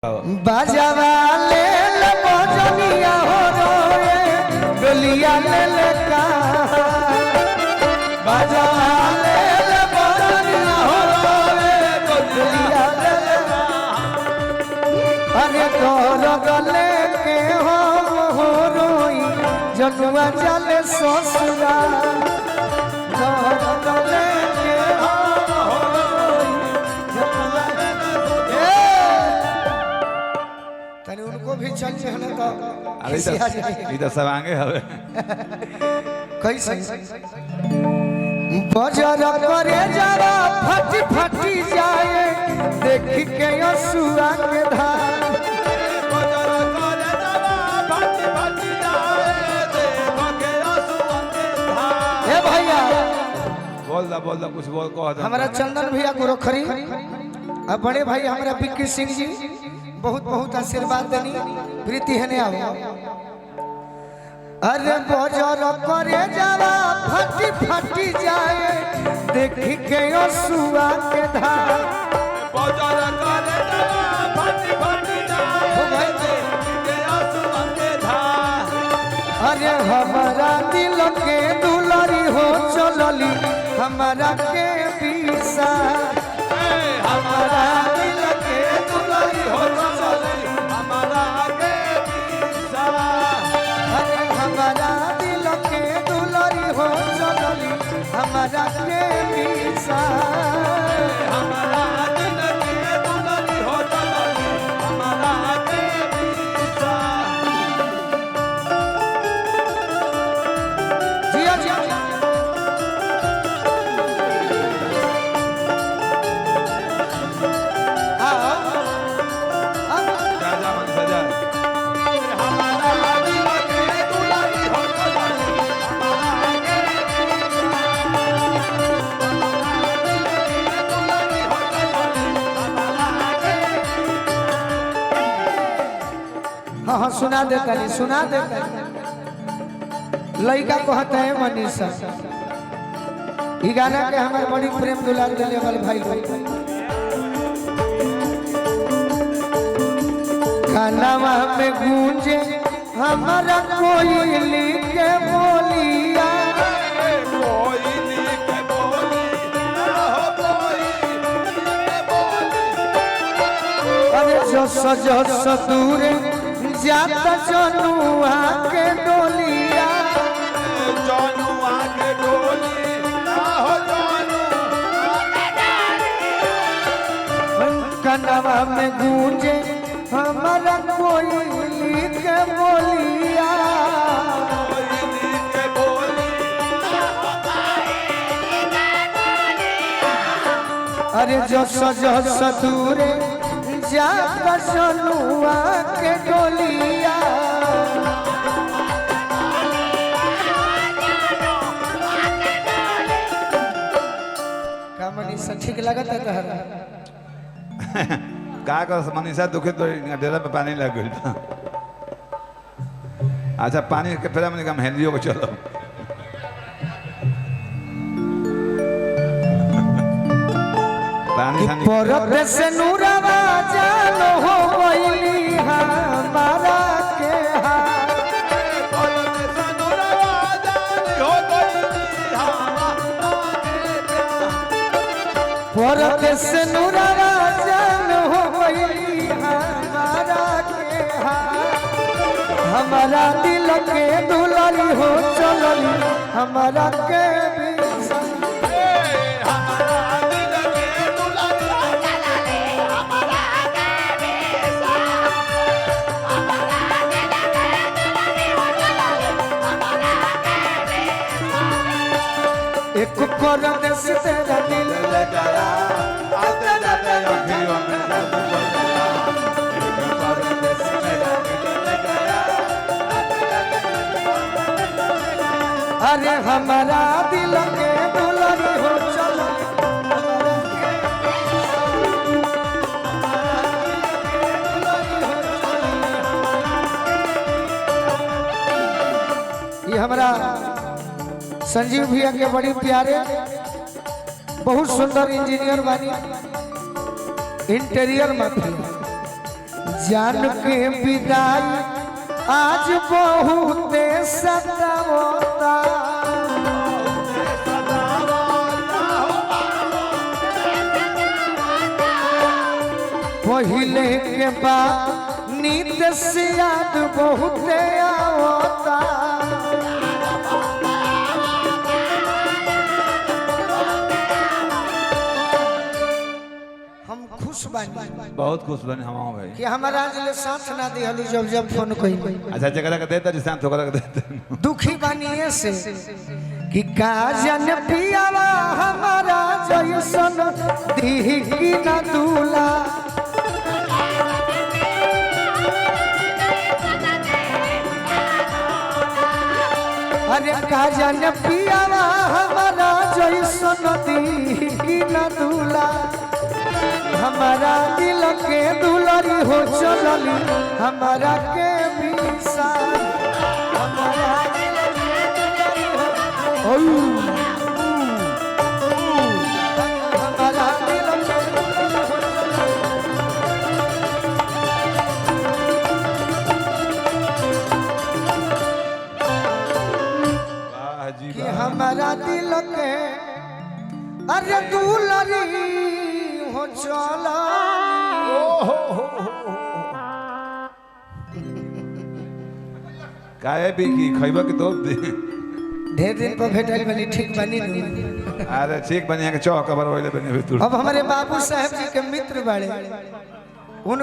बाजावा ले ले बजनिया हो रोए डोलिया ले ले का बाजावा ले ले बजनिया हो रोए डोलिया ले ले अरे तोर गले के हो रोई जनुआ चले ससुरा तोर गले के हो रोई जनुआ तने उनको भी चल चहने तो इधर सब आगे हवे कैसे बजर करे जरा फटी फटी जाए देख के असुआ के धार बजर करे जरा फटी फटी जाए देख के असुआ के धार। हे भैया बोल दा कुछ बोल को हमारा चंदन भैया गोरखरी और बड़े भाई हमारा विक्की सिंह जी बहुत बहुत आशीर्वाद देनी प्रीति है ने आओ अरे बजर करे जरा फटी फटी जाए देख के असुआ के धार बजर करे जरा फटी फटी जाए देख के असुआ के धार। अरे हमारा दिल के दुलारी हो चलली हमारा के पीसा हमारा दिल के दुलारी हो चलली हमारा के पीछा अरे हमारा दिल के दुलारी हो चलली हमारा के पीसा हमारा दिल के दुलारी हो चलली हमारा के पीछा। जिया जिया राजा मन सजा हमारा दिल के दुलारी हो चलली हमारा के हाँ हाँ सुना दे कली सुना दे लड़का कहते हैं मनीषा ई गाना के हमारे बड़ी प्रेम दुलार देने वाले भाई खानावा में गूंजे हमारा कोई लिखे बोलिया कोई लिख बोली हो कोई लिख बोली अरे जस दूर जाता जनुआ के डोलिया जनुआ के डोली हो जानू कनवा में गूंजे हमारा कोई लिखे बोलिया कोई लिख बोली अरे जस दूरे जाता जनुआ के डोलिया का मनीषा ठीक लगता है तहरा का कर मनीषा दुखित तो डेरा में पानी लग गई। अच्छा पानी के फेरा में हम हेलियो को चलो पानी सानी परत से नूरवा जानो हो गइली हमारा के हाथ परत से नूरवा जानो हो गइली हमारा के हाथ हमारा दिल के दुलारी हो चलली हमारा के बिसा एक परदेस तेरा दिल लगाया आते जाते अखियों में जादू लगाया एक परदेस मेरा दिल लगाया अरे हमारा दिल के दुलारी हो चलो ये हमारा संजीव भैया के बड़ी प्यारे बहुत सुंदर इंजीनियर बानी इंटीरियर माफिया जान के विदाई आज बहुत सतावता पहले के बाद नींद से याद बहुत आवता हम खुश बानी बहुत खुश बने हम भाई कि हमारा आज साथ ना दिहली जब जब फोन कोई अच्छा जगह का देता जिसान थोड़ा का देता दुखी बानी ऐसे कि काजन पियावा हमारा जैसन दी की न दूला अरे काजन पियावा हमारा जैसन दी की न दूला हमारा दिल के दुलारी हो चलली हमारा के बीसा हमारा दिल के दुलारी हो हमारा दिल के दुलारी हो वाह जी कि हमारा दिल के अरे दुलारी हो चला काहे भी की खइबा के तो दे ढेर दिन पर भेटल बनी ठीक बनी अरे ठीक बनिया के चौक कबर होइले बने तू अब हमारे बाबू साहब जी के मित्र बड़े